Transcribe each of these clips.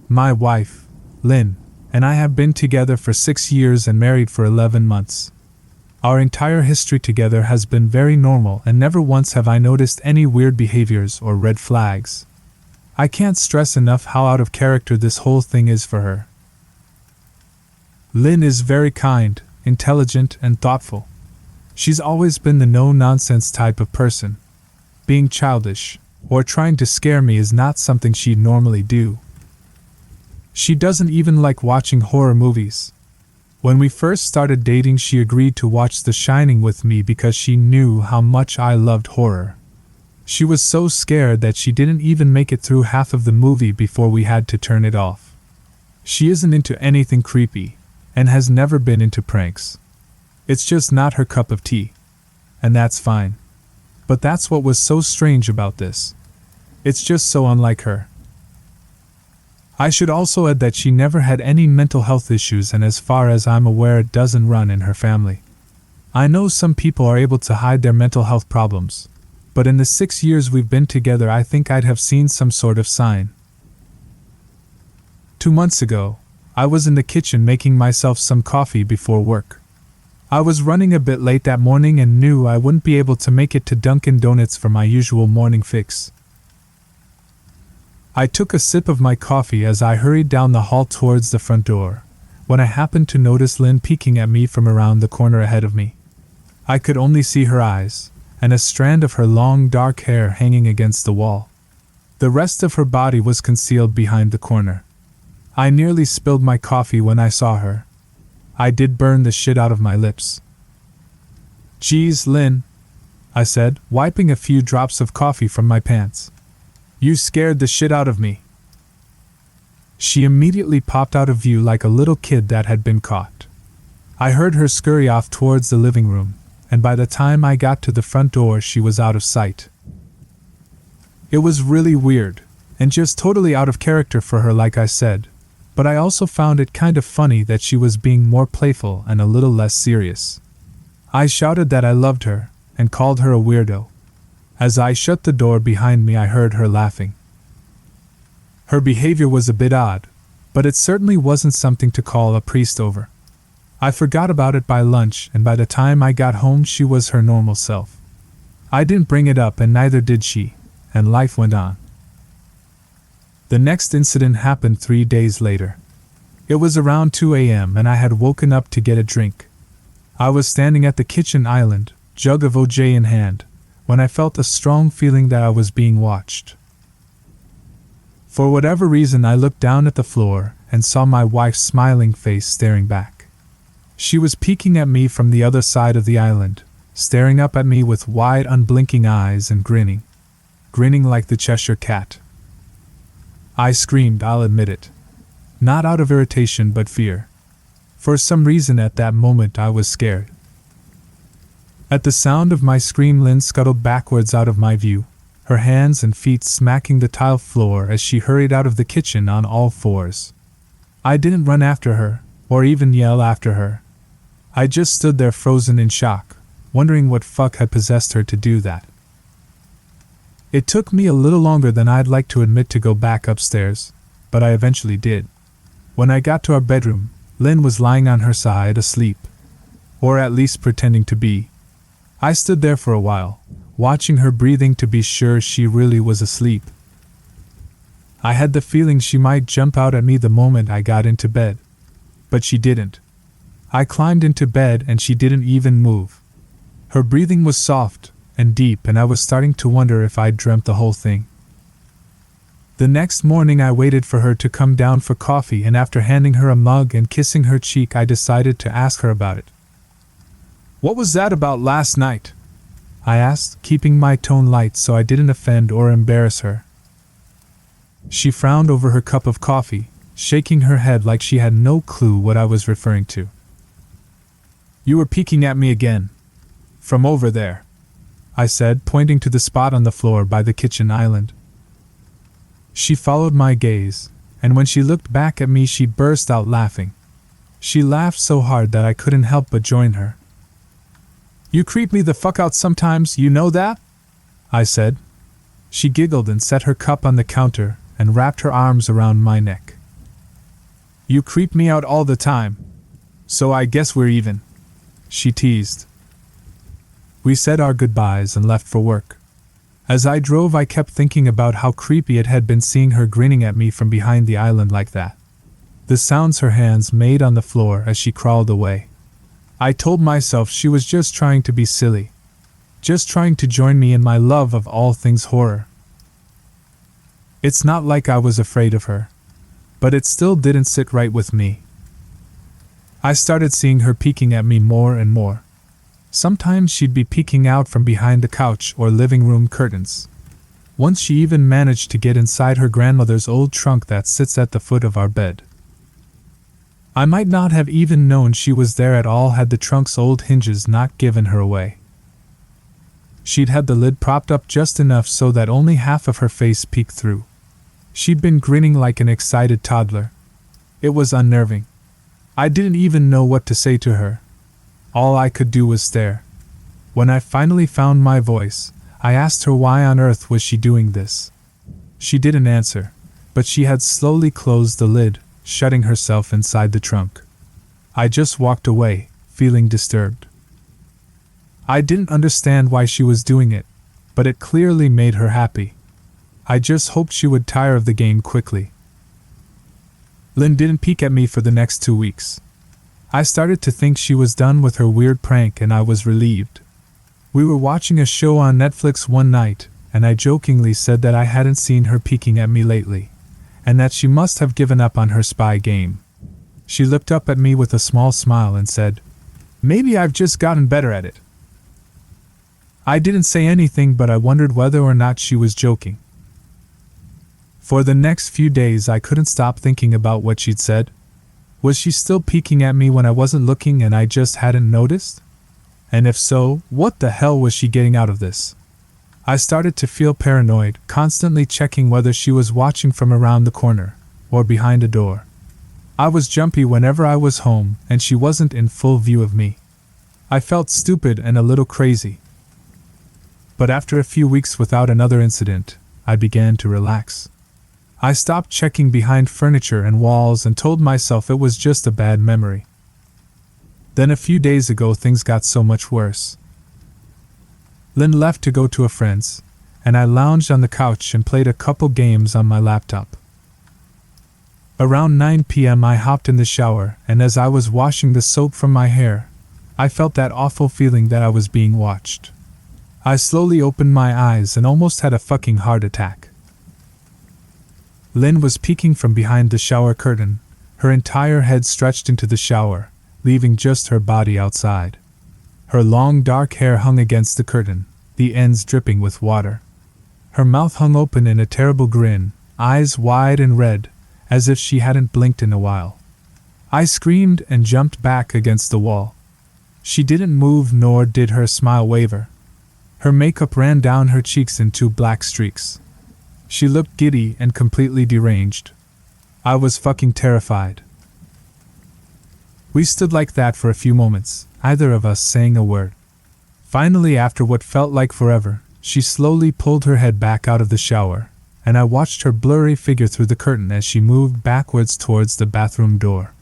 My wife, Lynn, and I have been together for 6 years and married for 11 months. Our entire history together has been very normal and never once have I noticed any weird behaviors or red flags. I can't stress enough how out of character this whole thing is for her. Lynn is very kind, intelligent, and thoughtful. She's always been the no-nonsense type of person. Being childish, or trying to scare me is not something she'd normally do. She doesn't even like watching horror movies. When we first started dating, she agreed to watch The Shining with me because she knew how much I loved horror. She was so scared that she didn't even make it through half of the movie before we had to turn it off. She isn't into anything creepy, and has never been into pranks. It's just not her cup of tea. And that's fine. But that's what was so strange about this. It's just so unlike her. I should also add that she never had any mental health issues, and as far as I'm aware it doesn't run in her family. I know some people are able to hide their mental health problems, but in the 6 years we've been together I think I'd have seen some sort of sign. 2 months ago, I was in the kitchen making myself some coffee before work. I was running a bit late that morning and knew I wouldn't be able to make it to Dunkin' Donuts for my usual morning fix. I took a sip of my coffee as I hurried down the hall towards the front door, when I happened to notice Lynn peeking at me from around the corner ahead of me. I could only see her eyes, and a strand of her long dark hair hanging against the wall. The rest of her body was concealed behind the corner. I nearly spilled my coffee when I saw her. I did burn the shit out of my lips. "Geez, Lynn," I said, wiping a few drops of coffee from my pants. "You scared the shit out of me." She immediately popped out of view like a little kid that had been caught. I heard her scurry off towards the living room, and by the time I got to the front door she was out of sight. It was really weird, and just totally out of character for her like I said, but I also found it kind of funny that she was being more playful and a little less serious. I shouted that I loved her, and called her a weirdo. As I shut the door behind me I heard her laughing. Her behavior was a bit odd, but it certainly wasn't something to call a priest over. I forgot about it by lunch, and by the time I got home she was her normal self. I didn't bring it up and neither did she, and life went on. The next incident happened 3 days later. It was around 2 a.m. and I had woken up to get a drink. I was standing at the kitchen island, jug of OJ in hand, when I felt a strong feeling that I was being watched. For whatever reason I looked down at the floor and saw my wife's smiling face staring back. She was peeking at me from the other side of the island, staring up at me with wide unblinking eyes and grinning like the Cheshire Cat. I screamed, I'll admit it. Not out of irritation but fear. For some reason at that moment I was scared. At the sound of my scream Lynn scuttled backwards out of my view, her hands and feet smacking the tile floor as she hurried out of the kitchen on all fours. I didn't run after her, or even yell after her. I just stood there frozen in shock, wondering what fuck had possessed her to do that. It took me a little longer than I'd like to admit to go back upstairs, but I eventually did. When I got to our bedroom, Lynn was lying on her side asleep, or at least pretending to be. I stood there for a while, watching her breathing to be sure she really was asleep. I had the feeling she might jump out at me the moment I got into bed, but she didn't. I climbed into bed and she didn't even move. Her breathing was soft and deep, and I was starting to wonder if I'd dreamt the whole thing. The next morning I waited for her to come down for coffee, and after handing her a mug and kissing her cheek I decided to ask her about it. "What was that about last night?" I asked, keeping my tone light so I didn't offend or embarrass her. She frowned over her cup of coffee, shaking her head like she had no clue what I was referring to. "You were peeking at me again. From over there," I said, pointing to the spot on the floor by the kitchen island. She followed my gaze, and when she looked back at me she burst out laughing. She laughed so hard that I couldn't help but join her. "You creep me the fuck out sometimes, you know that?" I said. She giggled and set her cup on the counter and wrapped her arms around my neck. You creep me out all the time. So I guess we're even, she teased. We said our goodbyes and left for work. As I drove, I kept thinking about how creepy it had been seeing her grinning at me from behind the island like that. The sounds her hands made on the floor as she crawled away. I told myself she was just trying to be silly. Just trying to join me in my love of all things horror. It's not like I was afraid of her, but it still didn't sit right with me. I started seeing her peeking at me more and more. Sometimes she'd be peeking out from behind the couch or living room curtains. Once she even managed to get inside her grandmother's old trunk that sits at the foot of our bed. I might not have even known she was there at all had the trunk's old hinges not given her away. She'd had the lid propped up just enough so that only half of her face peeked through. She'd been grinning like an excited toddler. It was unnerving. I didn't even know what to say to her. All I could do was stare. When I finally found my voice, I asked her why on earth was she doing this. She didn't answer, but she had slowly closed the lid, shutting herself inside the trunk. I just walked away, feeling disturbed. I didn't understand why she was doing it, but it clearly made her happy. I just hoped she would tire of the game quickly. Lynn didn't peek at me for the next 2 weeks. I started to think she was done with her weird prank and I was relieved. We were watching a show on Netflix one night, and I jokingly said that I hadn't seen her peeking at me lately, and that she must have given up on her spy game. She looked up at me with a small smile and said, "Maybe I've just gotten better at it." I didn't say anything, but I wondered whether or not she was joking. For the next few days I couldn't stop thinking about what she'd said. Was she still peeking at me when I wasn't looking and I just hadn't noticed? And if so, what the hell was she getting out of this? I started to feel paranoid, constantly checking whether she was watching from around the corner, or behind a door. I was jumpy whenever I was home and she wasn't in full view of me. I felt stupid and a little crazy. But after a few weeks without another incident, I began to relax. I stopped checking behind furniture and walls and told myself it was just a bad memory. Then a few days ago things got so much worse. Lynn left to go to a friend's, and I lounged on the couch and played a couple games on my laptop. Around 9 p.m. I hopped in the shower, and as I was washing the soap from my hair, I felt that awful feeling that I was being watched. I slowly opened my eyes and almost had a fucking heart attack. Lynn was peeking from behind the shower curtain, her entire head stretched into the shower, leaving just her body outside. Her long dark hair hung against the curtain, the ends dripping with water. Her mouth hung open in a terrible grin, eyes wide and red, as if she hadn't blinked in a while. I screamed and jumped back against the wall. She didn't move, nor did her smile waver. Her makeup ran down her cheeks in 2 black streaks. She looked giddy and completely deranged. I was fucking terrified. We stood like that for a few moments, neither of us saying a word. Finally, after what felt like forever, she slowly pulled her head back out of the shower, and I watched her blurry figure through the curtain as she moved backwards towards the bathroom door.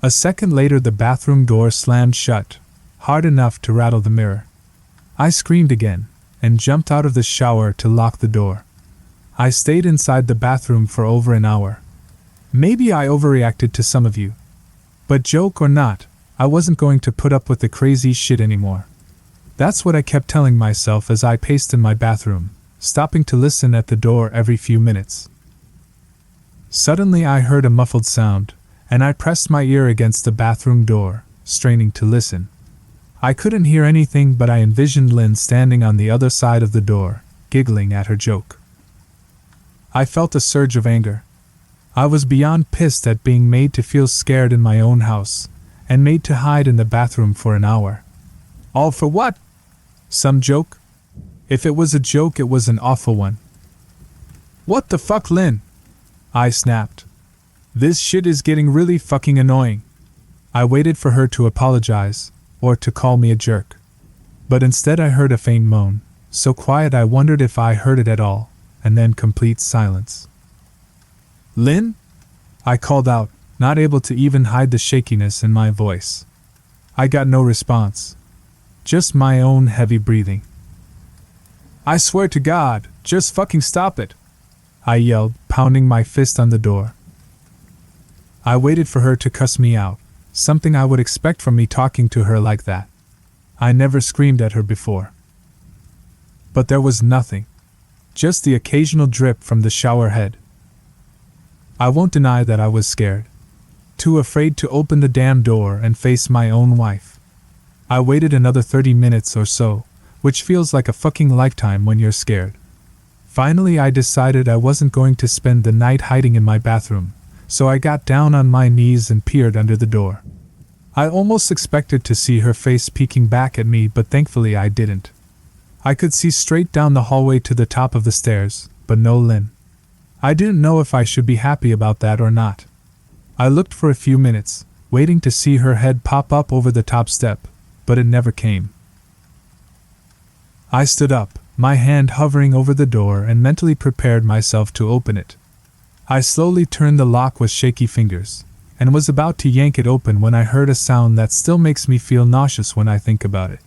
A second later, the bathroom door slammed shut, hard enough to rattle the mirror. I screamed again, and jumped out of the shower to lock the door. I stayed inside the bathroom for over an hour. Maybe I overreacted to some of you. But joke or not, I wasn't going to put up with the crazy shit anymore. That's what I kept telling myself as I paced in my bathroom, stopping to listen at the door every few minutes. Suddenly I heard a muffled sound, and I pressed my ear against the bathroom door, straining to listen. I couldn't hear anything, but I envisioned Lynn standing on the other side of the door, giggling at her joke. I felt a surge of anger. I was beyond pissed at being made to feel scared in my own house, and made to hide in the bathroom for an hour. All for what? Some joke? If it was a joke, it was an awful one. What the fuck, Lynn? I snapped. This shit is getting really fucking annoying. I waited for her to apologize, or to call me a jerk. But instead I heard a faint moan, so quiet I wondered if I heard it at all, and then complete silence. Lynn? I called out, not able to even hide the shakiness in my voice. I got no response. Just my own heavy breathing. I swear to God, just fucking stop it! I yelled, pounding my fist on the door. I waited for her to cuss me out, something I would expect from me talking to her like that. I never screamed at her before. But there was nothing. Just the occasional drip from the shower head. I won't deny that I was scared. Too afraid to open the damn door and face my own wife. I waited another 30 minutes or so, which feels like a fucking lifetime when you're scared. Finally, I decided I wasn't going to spend the night hiding in my bathroom, so I got down on my knees and peered under the door. I almost expected to see her face peeking back at me, but thankfully I didn't. I could see straight down the hallway to the top of the stairs, but no Lynn. I didn't know if I should be happy about that or not. I looked for a few minutes, waiting to see her head pop up over the top step, but it never came. I stood up, my hand hovering over the door, and mentally prepared myself to open it. I slowly turned the lock with shaky fingers, and was about to yank it open when I heard a sound that still makes me feel nauseous when I think about it.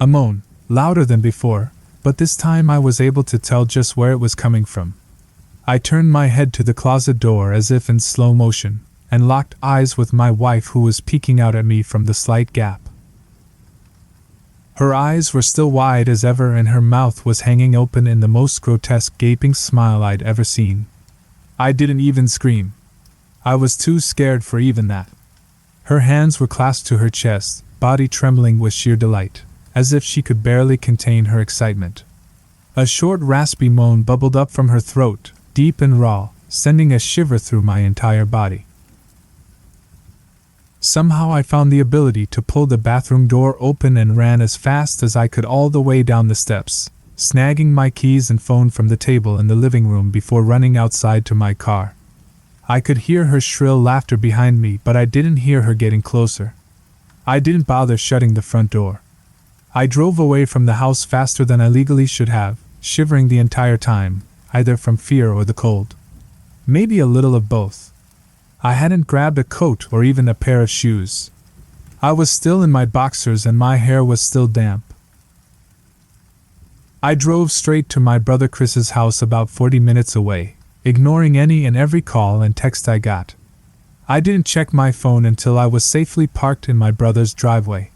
A moan, louder than before, but this time I was able to tell just where it was coming from. I turned my head to the closet door as if in slow motion, and locked eyes with my wife, who was peeking out at me from the slight gap. Her eyes were still wide as ever, and her mouth was hanging open in the most grotesque gaping smile I'd ever seen. I didn't even scream. I was too scared for even that. Her hands were clasped to her chest, body trembling with sheer delight, as if she could barely contain her excitement. A short raspy moan bubbled up from her throat, deep and raw, sending a shiver through my entire body. Somehow I found the ability to pull the bathroom door open and ran as fast as I could all the way down the steps, snagging my keys and phone from the table in the living room before running outside to my car. I could hear her shrill laughter behind me, but I didn't hear her getting closer. I didn't bother shutting the front door. I drove away from the house faster than I legally should have, shivering the entire time, either from fear or the cold. Maybe a little of both. I hadn't grabbed a coat or even a pair of shoes. I was still in my boxers and my hair was still damp. I drove straight to my brother Chris's house about 40 minutes away, ignoring any and every call and text I got. I didn't check my phone until I was safely parked in my brother's driveway.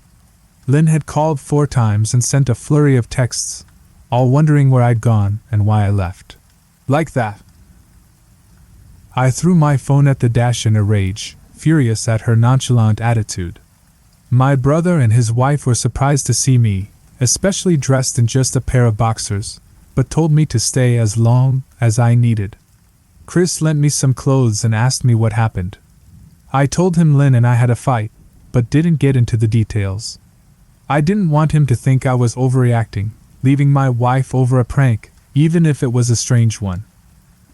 Lynn had called 4 times and sent a flurry of texts, all wondering where I'd gone and why I left. Like that. I threw my phone at the dash in a rage, furious at her nonchalant attitude. My brother and his wife were surprised to see me, especially dressed in just a pair of boxers, but told me to stay as long as I needed. Chris lent me some clothes and asked me what happened. I told him Lynn and I had a fight, but didn't get into the details. I didn't want him to think I was overreacting, leaving my wife over a prank, even if it was a strange one.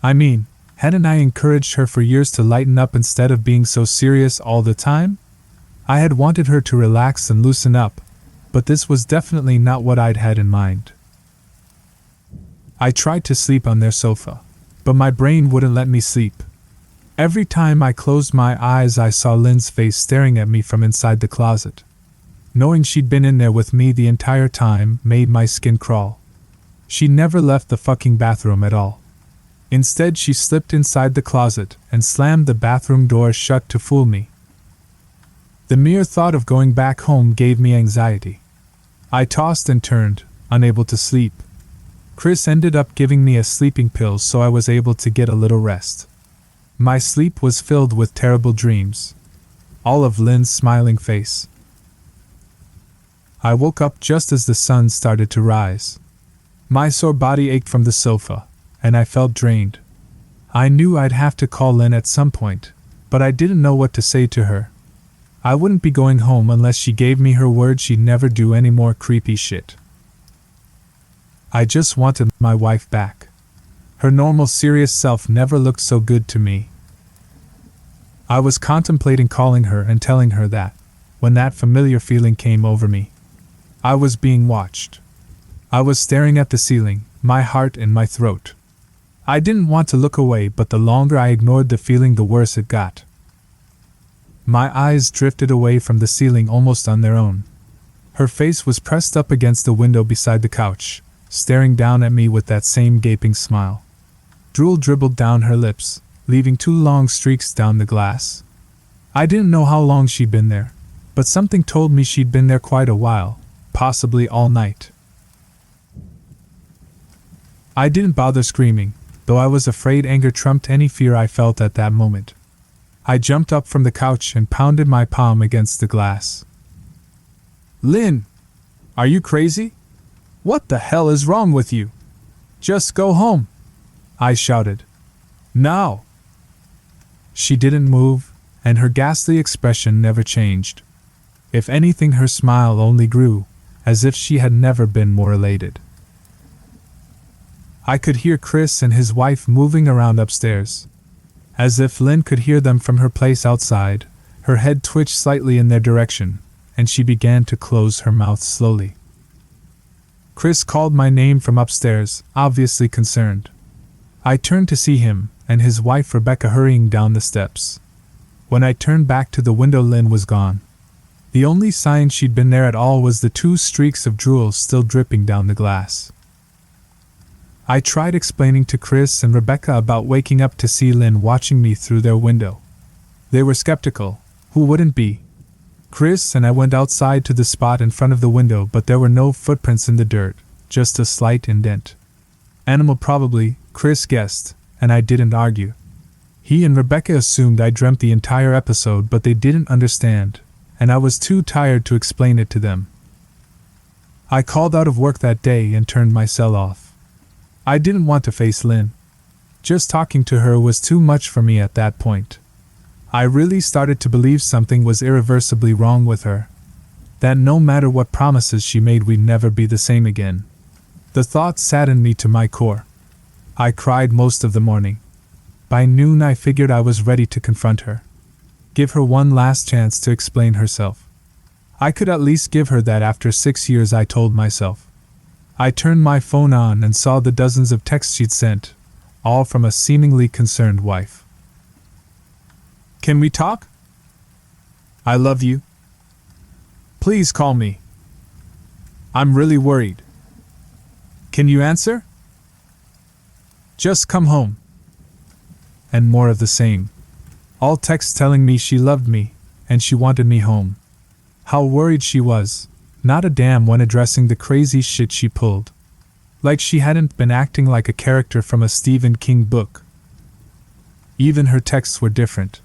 I mean, hadn't I encouraged her for years to lighten up instead of being so serious all the time? I had wanted her to relax and loosen up, but this was definitely not what I'd had in mind. I tried to sleep on their sofa, but my brain wouldn't let me sleep. Every time I closed my eyes, I saw Lynn's face staring at me from inside the closet. Knowing she'd been in there with me the entire time made my skin crawl. She never left the fucking bathroom at all. Instead, she slipped inside the closet and slammed the bathroom door shut to fool me. The mere thought of going back home gave me anxiety. I tossed and turned, unable to sleep. Chris ended up giving me a sleeping pill so I was able to get a little rest. My sleep was filled with terrible dreams. All of Lynn's smiling face. I woke up just as the sun started to rise. My sore body ached from the sofa, and I felt drained. I knew I'd have to call Lynn at some point, but I didn't know what to say to her. I wouldn't be going home unless she gave me her word she'd never do any more creepy shit. I just wanted my wife back. Her normal serious self never looked so good to me. I was contemplating calling her and telling her that, when that familiar feeling came over me. I was being watched. I was staring at the ceiling, my heart in my throat. I didn't want to look away, but the longer I ignored the feeling, the worse it got. My eyes drifted away from the ceiling almost on their own. Her face was pressed up against the window beside the couch, staring down at me with that same gaping smile. Drool dribbled down her lips, leaving 2 long streaks down the glass. I didn't know how long she'd been there, but something told me she'd been there quite a while, possibly all night. I didn't bother screaming, though I was afraid anger trumped any fear I felt at that moment. I jumped up from the couch and pounded my palm against the glass. "Lynn! Are you crazy? What the hell is wrong with you? Just go home!" I shouted. "Now!" She didn't move, and her ghastly expression never changed. If anything, her smile only grew, as if she had never been more elated. I could hear Chris and his wife moving around upstairs. As if Lynn could hear them from her place outside, her head twitched slightly in their direction, and she began to close her mouth slowly. Chris called my name from upstairs, obviously concerned. I turned to see him, and his wife Rebecca hurrying down the steps. When I turned back to the window, Lynn was gone. The only sign she'd been there at all was the 2 streaks of drool still dripping down the glass. I tried explaining to Chris and Rebecca about waking up to see Lynn watching me through their window. They were skeptical. Who wouldn't be? Chris and I went outside to the spot in front of the window, but there were no footprints in the dirt, just a slight indent. Animal probably, Chris guessed, and I didn't argue. He and Rebecca assumed I dreamt the entire episode, but they didn't understand, and I was too tired to explain it to them. I called out of work that day and turned my cell off. I didn't want to face Lynn. Just talking to her was too much for me at that point. I really started to believe something was irreversibly wrong with her. That no matter what promises she made, we'd never be the same again. The thought saddened me to my core. I cried most of the morning. By noon I figured I was ready to confront her. Give her one last chance to explain herself. I could at least give her that after 6 years, I told myself. I turned my phone on and saw the dozens of texts she'd sent, all from a seemingly concerned wife. "Can we talk? I love you. Please call me. I'm really worried. Can you answer? Just come home." And more of the same. All texts telling me she loved me, and she wanted me home. How worried she was. Not a damn when addressing the crazy shit she pulled. Like she hadn't been acting like a character from a Stephen King book. Even her texts were different.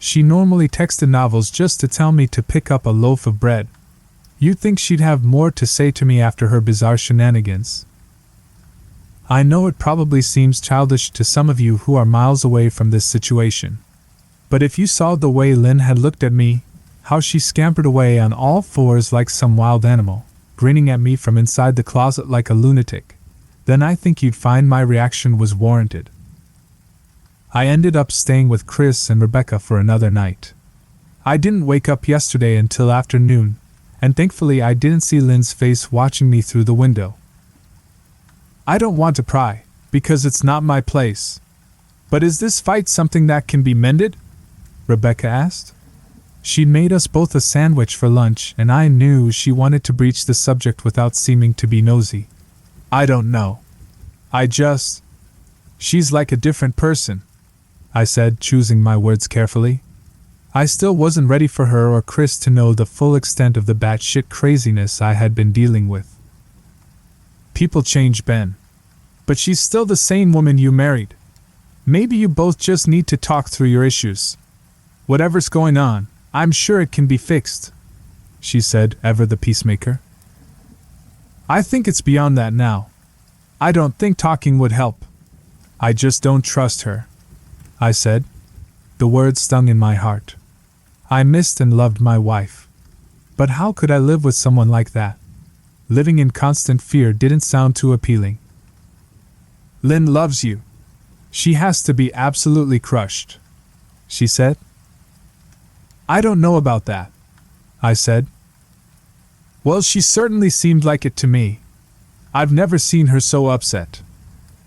She normally texted novels just to tell me to pick up a loaf of bread. You'd think she'd have more to say to me after her bizarre shenanigans. I know it probably seems childish to some of you who are miles away from this situation. But if you saw the way Lynn had looked at me, how she scampered away on all 4s like some wild animal, grinning at me from inside the closet like a lunatic, then I think you'd find my reaction was warranted. I ended up staying with Chris and Rebecca for another night. I didn't wake up yesterday until afternoon, and thankfully I didn't see Lynn's face watching me through the window. I don't want to pry, because it's not my place. But is this fight something that can be mended? Rebecca asked. She'd made us both a sandwich for lunch, and I knew she wanted to breach the subject without seeming to be nosy. I don't know. She's like a different person, I said, choosing my words carefully. I still wasn't ready for her or Chris to know the full extent of the batshit craziness I had been dealing with. People change, Ben. But she's still the same woman you married. Maybe you both just need to talk through your issues. Whatever's going on, I'm sure it can be fixed, she said, ever the peacemaker. I think it's beyond that now. I don't think talking would help. I just don't trust her, I said. The words stung in my heart. I missed and loved my wife. But how could I live with someone like that? Living in constant fear didn't sound too appealing. Lynn loves you. She has to be absolutely crushed, she said. I don't know about that, I said. Well, she certainly seemed like it to me. I've never seen her so upset.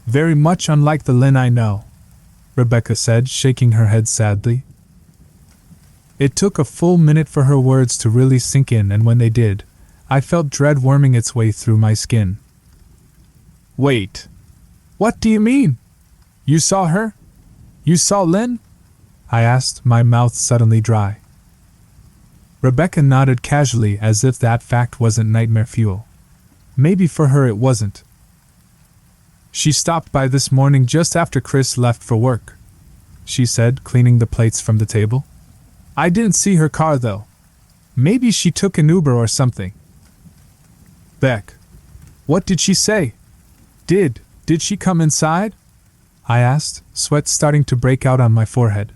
Very much unlike the Lynn I know, Rebecca said, shaking her head sadly. It took a full minute for her words to really sink in, and when they did, I felt dread worming its way through my skin. Wait. What do you mean? You saw her? You saw Lynn? I asked, my mouth suddenly dry. Rebecca nodded casually as if that fact wasn't nightmare fuel. Maybe for her it wasn't. She stopped by this morning just after Chris left for work, she said, cleaning the plates from the table. I didn't see her car though. Maybe she took an Uber or something. Beck, what did she say? Did she come inside? I asked, sweat starting to break out on my forehead.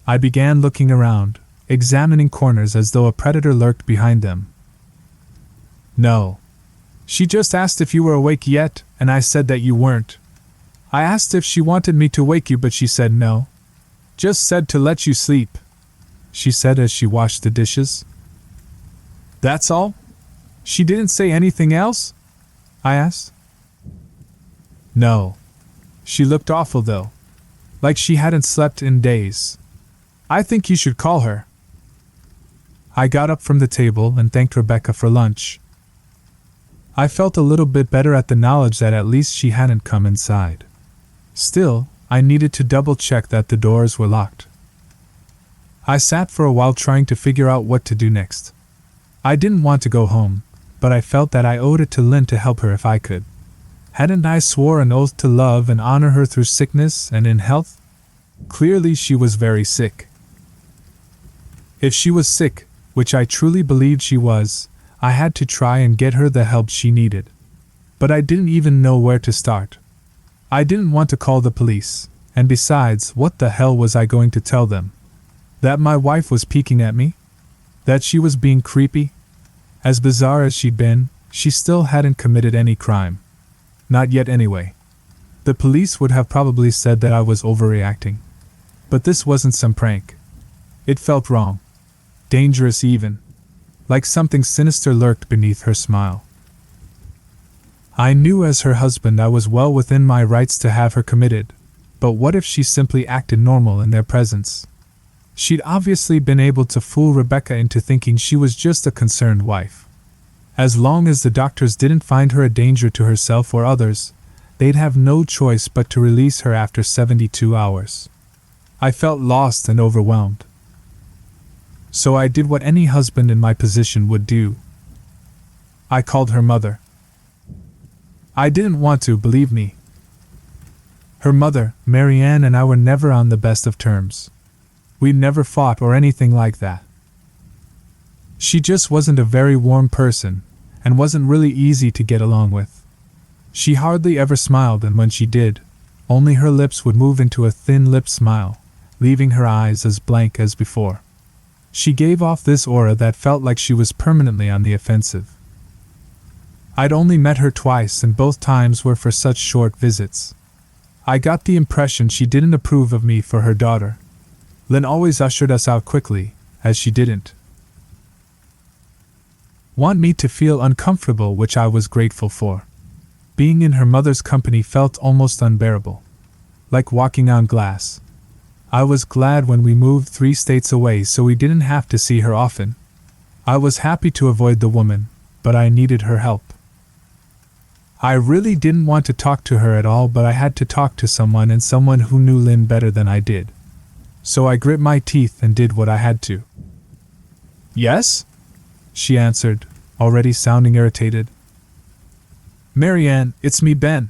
I began looking around, examining corners as though a predator lurked behind them. No. She just asked if you were awake yet, and I said that you weren't. I asked if she wanted me to wake you, but she said no. Just said to let you sleep, she said as she washed the dishes. That's all? She didn't say anything else? I asked. No. She looked awful though, like she hadn't slept in days. I think you should call her. I got up from the table and thanked Rebecca for lunch. I felt a little bit better at the knowledge that at least she hadn't come inside. Still, I needed to double-check that the doors were locked. I sat for a while trying to figure out what to do next. I didn't want to go home, but I felt that I owed it to Lynn to help her if I could. Hadn't I swore an oath to love and honor her through sickness and in health? Clearly she was very sick. If she was sick, which I truly believed she was, I had to try and get her the help she needed. But I didn't even know where to start. I didn't want to call the police, and besides, what the hell was I going to tell them? That my wife was peeking at me? That she was being creepy? As bizarre as she'd been, she still hadn't committed any crime. Not yet anyway. The police would have probably said that I was overreacting. But this wasn't some prank. It felt wrong. Dangerous even. Like something sinister lurked beneath her smile. I knew as her husband I was well within my rights to have her committed, but what if she simply acted normal in their presence? She'd obviously been able to fool Rebecca into thinking she was just a concerned wife. As long as the doctors didn't find her a danger to herself or others, they'd have no choice but to release her after 72 hours. I felt lost and overwhelmed. So I did what any husband in my position would do. I called her mother. I didn't want to, believe me. Her mother, Marianne, and I were never on the best of terms. We never fought or anything like that. She just wasn't a very warm person, and wasn't really easy to get along with. She hardly ever smiled, and when she did, only her lips would move into a thin-lipped smile, leaving her eyes as blank as before. She gave off this aura that felt like she was permanently on the offensive. I'd only met her twice, and both times were for such short visits. I got the impression she didn't approve of me for her daughter. Lynn always ushered us out quickly, as she didn't want me to feel uncomfortable, which I was grateful for. Being in her mother's company felt almost unbearable. Like walking on glass. I was glad when we moved 3 states away so we didn't have to see her often. I was happy to avoid the woman, but I needed her help. I really didn't want to talk to her at all, but I had to talk to someone, and someone who knew Lynn better than I did. So I grit my teeth and did what I had to. Yes? She answered, already sounding irritated. Marianne, it's me, Ben.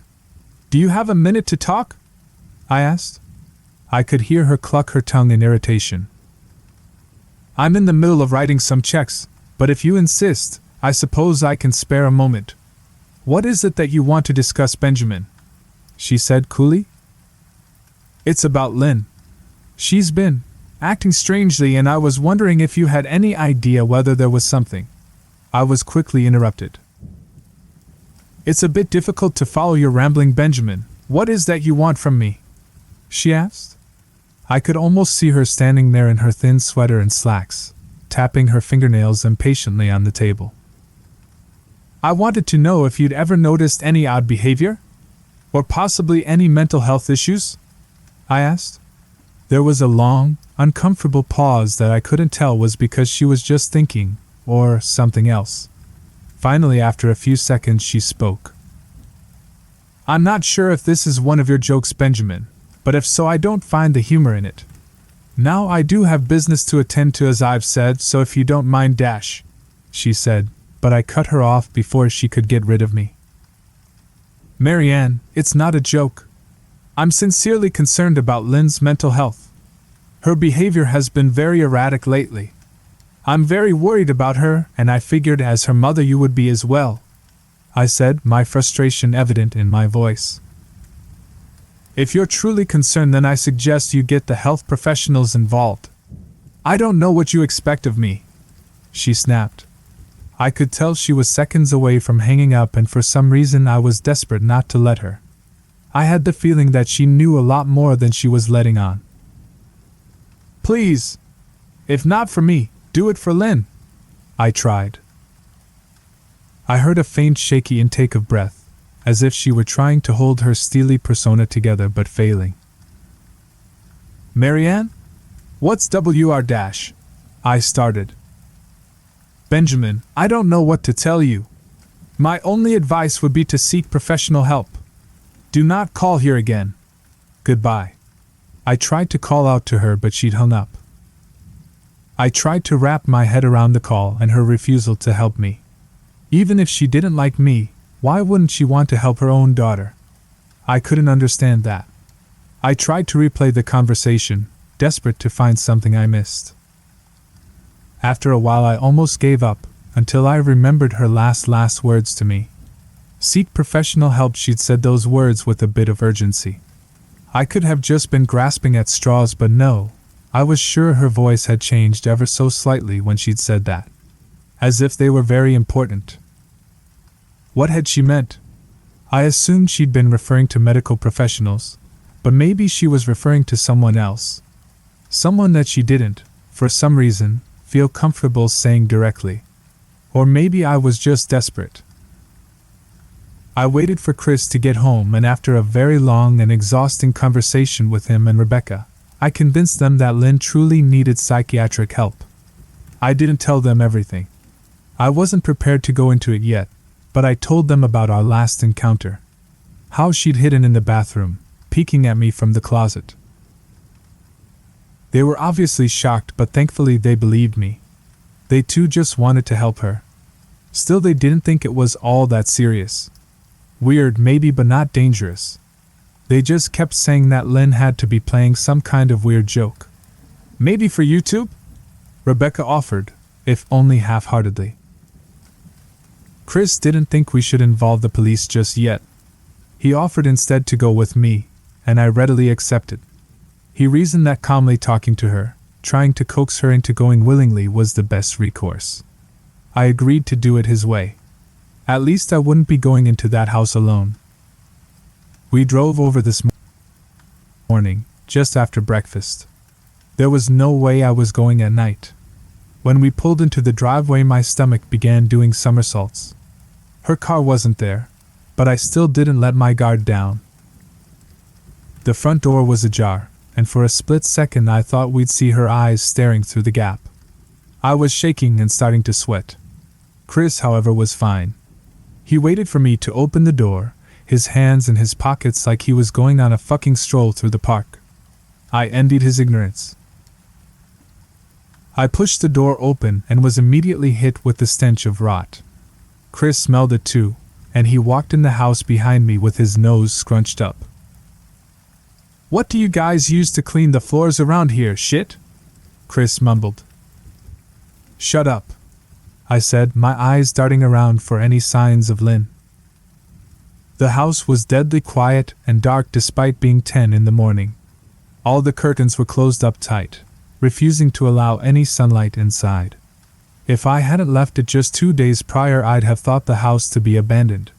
Do you have a minute to talk? I asked. I could hear her cluck her tongue in irritation. I'm in the middle of writing some checks, but if you insist, I suppose I can spare a moment. What is it that you want to discuss, Benjamin? She said coolly. It's about Lynn. She's been acting strangely, and I was wondering if you had any idea whether there was something. I was quickly interrupted. It's a bit difficult to follow your rambling, Benjamin. What is that you want from me? She asked. I could almost see her standing there in her thin sweater and slacks, tapping her fingernails impatiently on the table. I wanted to know if you'd ever noticed any odd behavior? Or possibly any mental health issues? I asked. There was a long, uncomfortable pause that I couldn't tell was because she was just thinking, or something else. Finally, after a few seconds, she spoke. I'm not sure if this is one of your jokes, Benjamin, but if so, I don't find the humor in it. Now I do have business to attend to, as I've said, so if you don't mind, she said, but I cut her off before she could get rid of me. Marianne, it's not a joke. I'm sincerely concerned about Lynn's mental health. Her behavior has been very erratic lately. I'm very worried about her, and I figured as her mother you would be as well, I said, my frustration evident in my voice. If you're truly concerned, then I suggest you get the health professionals involved. I don't know what you expect of me, she snapped. I could tell she was seconds away from hanging up, and for some reason I was desperate not to let her. I had the feeling that she knew a lot more than she was letting on. Please, if not for me, do it for Lynn, I tried. I heard a faint shaky intake of breath, as if she were trying to hold her steely persona together but failing. Marianne? What's WR-? I started. Benjamin, I don't know what to tell you. My only advice would be to seek professional help. Do not call here again. Goodbye. I tried to call out to her, but she'd hung up. I tried to wrap my head around the call and her refusal to help me. Even if she didn't like me, why wouldn't she want to help her own daughter? I couldn't understand that. I tried to replay the conversation, desperate to find something I missed. After a while I almost gave up, until I remembered her last words to me. Seek professional help, she'd said those words with a bit of urgency. I could have just been grasping at straws, but no, I was sure her voice had changed ever so slightly when she'd said that. As if they were very important. What had she meant? I assumed she'd been referring to medical professionals, but maybe she was referring to someone else. Someone that she didn't, for some reason, feel comfortable saying directly. Or maybe I was just desperate. I waited for Chris to get home, and after a very long and exhausting conversation with him and Rebecca, I convinced them that Lynn truly needed psychiatric help. I didn't tell them everything. I wasn't prepared to go into it yet, but I told them about our last encounter. How she'd hidden in the bathroom, peeking at me from the closet. They were obviously shocked, but thankfully they believed me. They too just wanted to help her. Still, they didn't think it was all that serious. Weird maybe, but not dangerous. They just kept saying that Lynn had to be playing some kind of weird joke. Maybe for YouTube? Rebecca offered, if only half-heartedly. Chris didn't think we should involve the police just yet. He offered instead to go with me, and I readily accepted. He reasoned that calmly talking to her, trying to coax her into going willingly, was the best recourse. I agreed to do it his way. At least I wouldn't be going into that house alone. We drove over this morning, just after breakfast. There was no way I was going at night. When we pulled into the driveway, my stomach began doing somersaults. Her car wasn't there, but I still didn't let my guard down. The front door was ajar, and for a split second I thought we'd see her eyes staring through the gap. I was shaking and starting to sweat. Chris, however, was fine. He waited for me to open the door, his hands in his pockets like he was going on a fucking stroll through the park. I envied his ignorance. I pushed the door open and was immediately hit with the stench of rot. Chris smelled it too, and he walked in the house behind me with his nose scrunched up. "What do you guys use to clean the floors around here, shit?" Chris mumbled. "Shut up," I said, my eyes darting around for any signs of Lynn. The house was deadly quiet and dark despite being 10 in the morning. All the curtains were closed up tight, refusing to allow any sunlight inside. If I hadn't left it just 2 days prior, I'd have thought the house to be abandoned.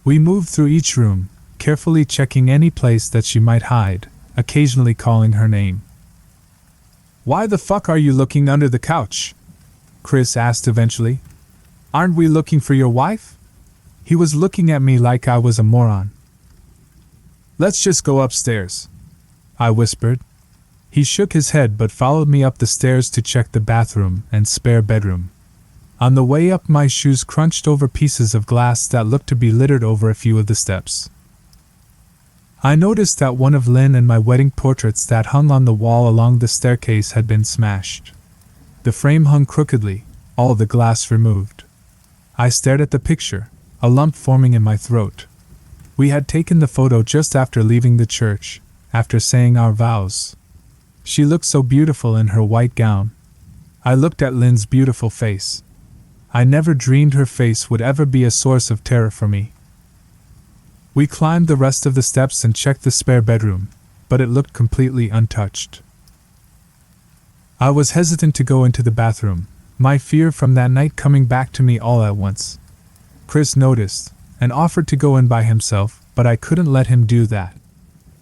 We moved through each room, carefully checking any place that she might hide, occasionally calling her name. "Why the fuck are you looking under the couch?" Chris asked eventually. "Aren't we looking for your wife?" He was looking at me like I was a moron. "Let's just go upstairs," I whispered. He shook his head but followed me up the stairs to check the bathroom and spare bedroom. On the way up, my shoes crunched over pieces of glass that looked to be littered over a few of the steps. I noticed that one of Lynn and my wedding portraits that hung on the wall along the staircase had been smashed. The frame hung crookedly, all the glass removed. I stared at the picture, a lump forming in my throat. We had taken the photo just after leaving the church, after saying our vows. She looked so beautiful in her white gown. I looked at Lynn's beautiful face. I never dreamed her face would ever be a source of terror for me. We climbed the rest of the steps and checked the spare bedroom, but it looked completely untouched. I was hesitant to go into the bathroom, my fear from that night coming back to me all at once. Chris noticed, and offered to go in by himself, but I couldn't let him do that.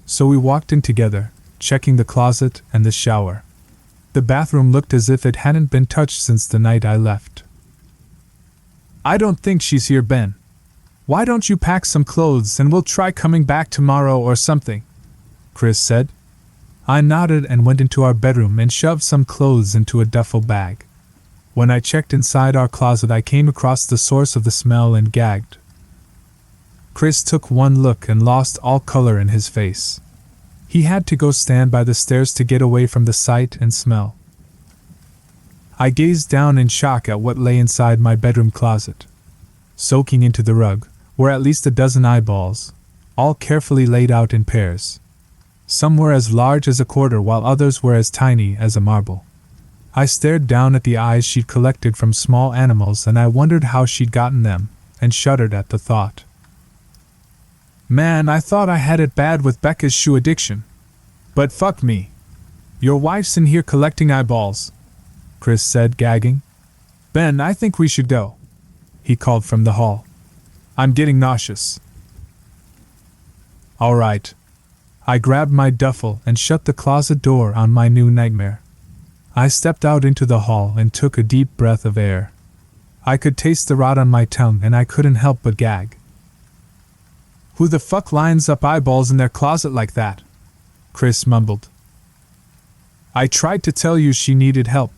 So we walked in together, checking the closet and the shower. The bathroom looked as if it hadn't been touched since the night I left. "I don't think she's here, Ben. Why don't you pack some clothes and we'll try coming back tomorrow or something?" Chris said. I nodded and went into our bedroom and shoved some clothes into a duffel bag. When I checked inside our closet, I came across the source of the smell and gagged. Chris took one look and lost all color in his face. He had to go stand by the stairs to get away from the sight and smell. I gazed down in shock at what lay inside my bedroom closet. Soaking into the rug were at least a dozen eyeballs, all carefully laid out in pairs. Some were as large as a quarter while others were as tiny as a marble. I stared down at the eyes she'd collected from small animals and I wondered how she'd gotten them, and shuddered at the thought. "Man, I thought I had it bad with Becca's shoe addiction. But fuck me. Your wife's in here collecting eyeballs," Chris said, gagging. "Ben, I think we should go," he called from the hall. "I'm getting nauseous." All right. I grabbed my duffel and shut the closet door on my new nightmare. I stepped out into the hall and took a deep breath of air. I could taste the rot on my tongue and I couldn't help but gag. "Who the fuck lines up eyeballs in their closet like that?" Chris mumbled. "I tried to tell you she needed help,"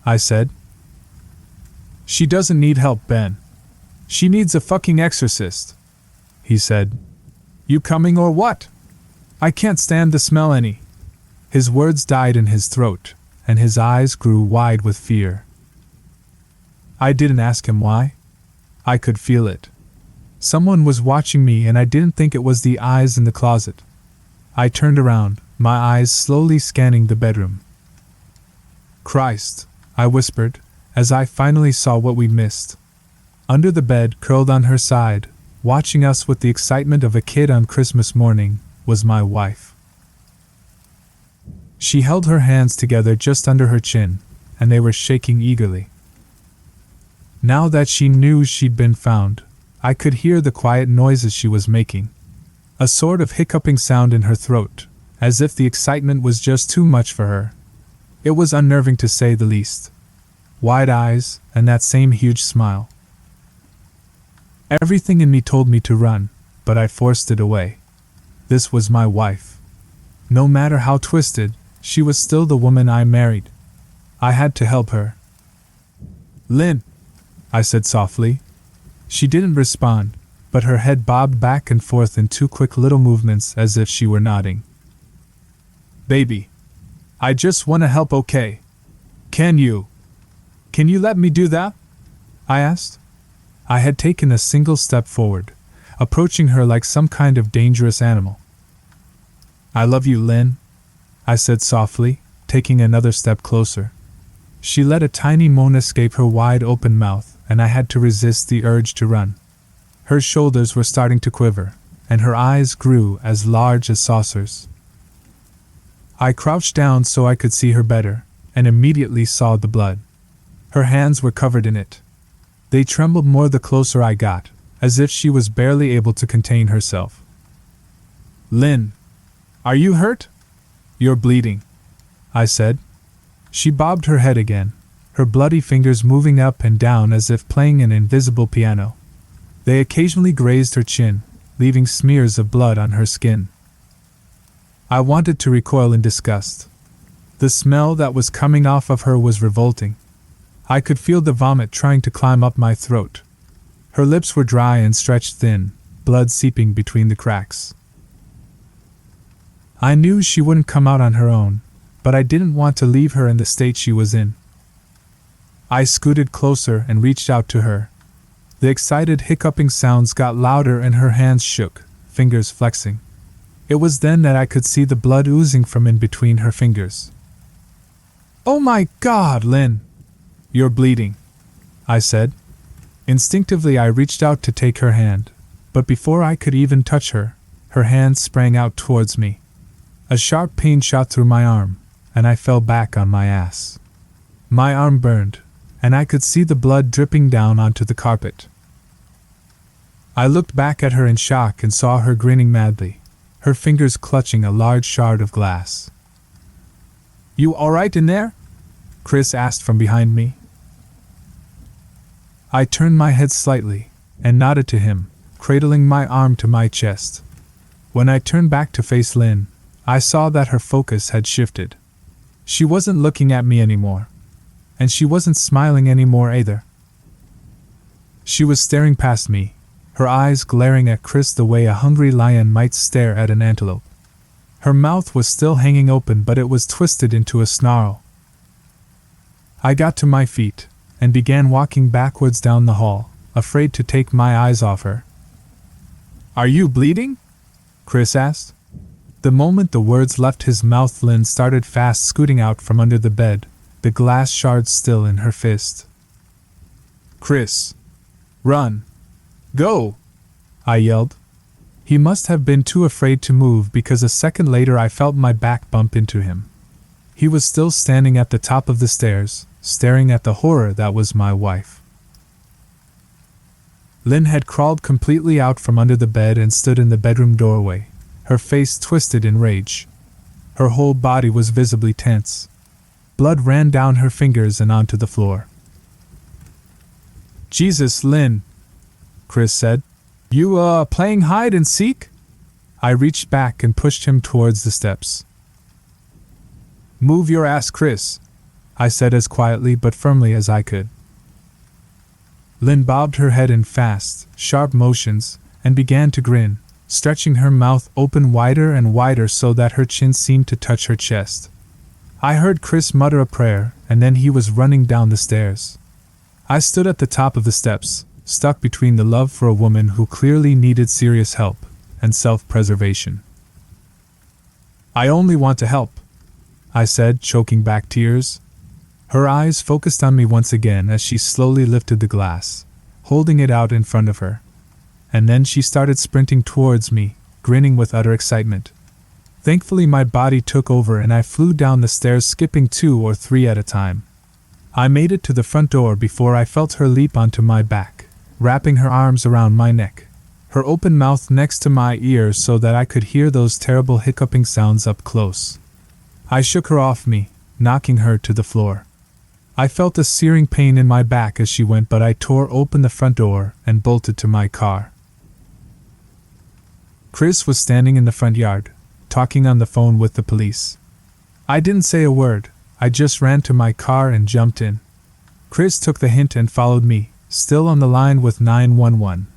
I said. "She doesn't need help, Ben. She needs a fucking exorcist," he said. "You coming or what? I can't stand the smell any." His words died in his throat, and his eyes grew wide with fear. I didn't ask him why. I could feel it. Someone was watching me and I didn't think it was the eyes in the closet. I turned around, my eyes slowly scanning the bedroom. "Christ," I whispered, as I finally saw what we'd missed. Under the bed, curled on her side, watching us with the excitement of a kid on Christmas morning, was my wife. She held her hands together just under her chin, and they were shaking eagerly. Now that she knew she'd been found, I could hear the quiet noises she was making. A sort of hiccuping sound in her throat, as if the excitement was just too much for her. It was unnerving to say the least. Wide eyes, and that same huge smile. Everything in me told me to run, but I forced it away. This was my wife. No matter how twisted, she was still the woman I married. I had to help her. "Lynn," I said softly. She didn't respond, but her head bobbed back and forth in two quick little movements as if she were nodding. "Baby, I just want to help, okay? Can you let me do that?" I asked. I had taken a single step forward, approaching her like some kind of dangerous animal. "I love you, Lynn," I said softly, taking another step closer. She let a tiny moan escape her wide-open mouth, and I had to resist the urge to run. Her shoulders were starting to quiver, and her eyes grew as large as saucers. I crouched down so I could see her better, and immediately saw the blood. Her hands were covered in it. They trembled more the closer I got, as if she was barely able to contain herself. "Lynn, are you hurt? You're bleeding," I said. She bobbed her head again, her bloody fingers moving up and down as if playing an invisible piano. They occasionally grazed her chin, leaving smears of blood on her skin. I wanted to recoil in disgust. The smell that was coming off of her was revolting. I could feel the vomit trying to climb up my throat. Her lips were dry and stretched thin, blood seeping between the cracks. I knew she wouldn't come out on her own, but I didn't want to leave her in the state she was in. I scooted closer and reached out to her. The excited hiccuping sounds got louder and her hands shook, fingers flexing. It was then that I could see the blood oozing from in between her fingers. "Oh my God, Lynn! You're bleeding," I said. Instinctively I reached out to take her hand, but before I could even touch her, her hand sprang out towards me. A sharp pain shot through my arm, and I fell back on my ass. My arm burned, and I could see the blood dripping down onto the carpet. I looked back at her in shock and saw her grinning madly, her fingers clutching a large shard of glass. "You all right in there?" Chris asked from behind me. I turned my head slightly and nodded to him, cradling my arm to my chest. When I turned back to face Lynn, I saw that her focus had shifted. She wasn't looking at me anymore, and she wasn't smiling anymore either. She was staring past me, her eyes glaring at Chris the way a hungry lion might stare at an antelope. Her mouth was still hanging open, but it was twisted into a snarl. I got to my feet and began walking backwards down the hall, afraid to take my eyes off her. "Are you bleeding?" Chris asked. The moment the words left his mouth, Lynn started fast scooting out from under the bed, the glass shards still in her fist. "Chris! Run! Go!" I yelled. He must have been too afraid to move, because a second later I felt my back bump into him. He was still standing at the top of the stairs, staring at the horror that was my wife. Lynn had crawled completely out from under the bed and stood in the bedroom doorway, her face twisted in rage. Her whole body was visibly tense. Blood ran down her fingers and onto the floor. "Jesus, Lynn," Chris said. "You, playing hide and seek?" I reached back and pushed him towards the steps. "Move your ass, Chris," I said as quietly but firmly as I could. Lynn bobbed her head in fast, sharp motions, and began to grin, stretching her mouth open wider and wider so that her chin seemed to touch her chest. I heard Chris mutter a prayer, and then he was running down the stairs. I stood at the top of the steps, stuck between the love for a woman who clearly needed serious help and self-preservation. "I only want to help," I said, choking back tears. Her eyes focused on me once again as she slowly lifted the glass, holding it out in front of her. And then she started sprinting towards me, grinning with utter excitement. Thankfully my body took over and I flew down the stairs, skipping 2 or 3 at a time. I made it to the front door before I felt her leap onto my back, wrapping her arms around my neck, her open mouth next to my ear so that I could hear those terrible hiccuping sounds up close. I shook her off me, knocking her to the floor. I felt a searing pain in my back as she went, but I tore open the front door and bolted to my car. Chris was standing in the front yard, talking on the phone with the police. I didn't say a word, I just ran to my car and jumped in. Chris took the hint and followed me, still on the line with 911.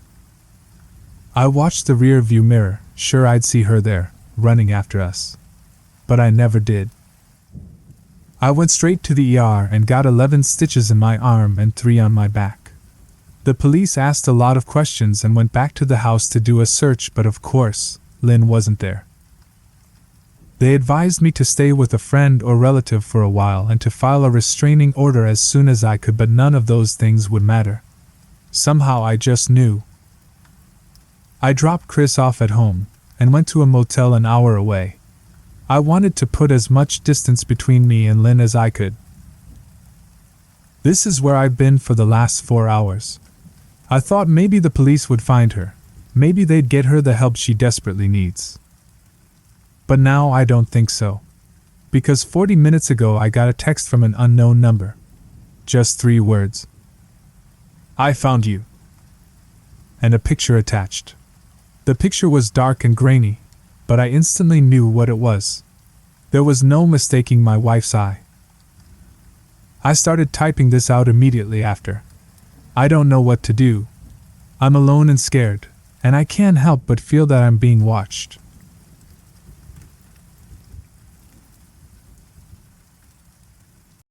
I watched the rear view mirror, sure I'd see her there, running after us. But I never did. I went straight to the ER and got 11 stitches in my arm and 3 on my back. The police asked a lot of questions and went back to the house to do a search, but of course, Lynn wasn't there. They advised me to stay with a friend or relative for a while and to file a restraining order as soon as I could, but none of those things would matter. Somehow I just knew. I dropped Chris off at home and went to a motel an hour away. I wanted to put as much distance between me and Lynn as I could. This is where I've been for the last 4 hours. I thought maybe the police would find her. Maybe they'd get her the help she desperately needs. But now I don't think so. Because 40 minutes ago I got a text from an unknown number. Just 3 words. "I found you." and a picture attached. The picture was dark and grainy, but I instantly knew what it was. There was no mistaking my wife's eye. I started typing this out immediately after. I don't know what to do. I'm alone and scared, and I can't help but feel that I'm being watched.